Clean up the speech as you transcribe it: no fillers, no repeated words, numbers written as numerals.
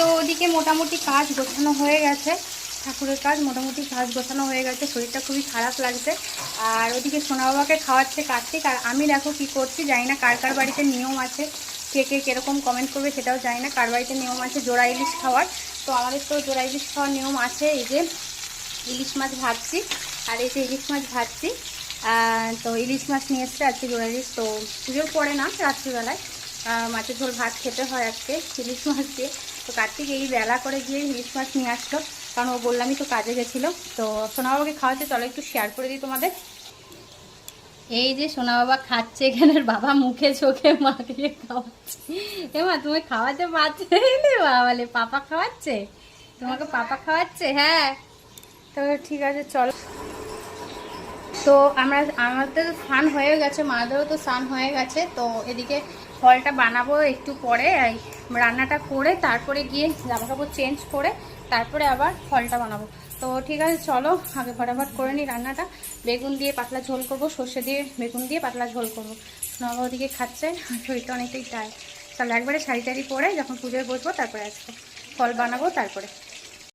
তো ওদিকে মোটামুটি কাজ গোছানো হয়ে গেছে, ঠাকুরের কাজ মোটামুটি কাজ গোছানো হয়ে গেছে। শরীরটা খুবই খারাপ লাগছে। আর ওদিকে সোনা বাবাকে খাওয়াচ্ছে কার্তিক, আর আমি দেখো কি করছি জানি না। কার কার বাড়িতে নিয়ম আছে, কে কে কীরকম কমেন্ট করবে সেটাও জানি না। কার বাড়িতে নিয়ম আছে জোড়া ইলিশ খাওয়ার, তো আমাদের তো জোড়া ইলিশ খাওয়ার নিয়ম আছে। এই যে ইলিশ মাছ ভাজছি, আর এই যে ইলিশ মাছ ভাজছি। তো ইলিশ মাছ নিয়ে এসছে আজকে জোড়া ইলিশ। তো পুজোর পরে না, রাত্রিবেলায় মাছের ঝোল ভাত খেতে হয় আজকে ইলিশ মাছ দিয়ে। তো কার্তিক এই বেলা করে গিয়ে ইলিশ মাছ নিয়ে আসলো, কারণ ও বললামই তো কাজে গেছিলো। তো সোনা বাবাকে খাওয়াতে চলো একটু শেয়ার করে দিই তোমাদের। এই যে সোনা বাবা খাচ্ছে, এখানে বাবা মুখে চোখে মাখিয়ে খাওয়াচ্ছে। এমা তুমি খাওয়াতে পারছে বাবালে, পাপা খাওয়াচ্ছে তোমাকে, পাপা খাওয়াচ্ছে। হ্যাঁ তো ঠিক আছে চলো। তো আমাদের তো স্নান হয়ে গেছে, মাদেরও তো স্নান হয়ে গেছে। তো এদিকে ফলটা বানাবো একটু পরে, রান্নাটা করে তারপরে গিয়ে জামাকাপড় চেঞ্জ করে তারপরে আবার ফলটা বানাবো। তো ঠিক আছে চলো আগে ফটাফট করে নিই রান্নাটা। বেগুন দিয়ে পাতলা ঝোল করবো, সর্ষে দিয়ে বেগুন দিয়ে পাতলা ঝোল করবো। নগা ওদিকে খাচ্ছে, শরীরটা অনেকটাই টায়ার্ড। চলো একবারে শাড়ি টাড়ি পরে যখন পুজোয় বসবো তারপরে আসবো, ফল বানাবো তারপরে।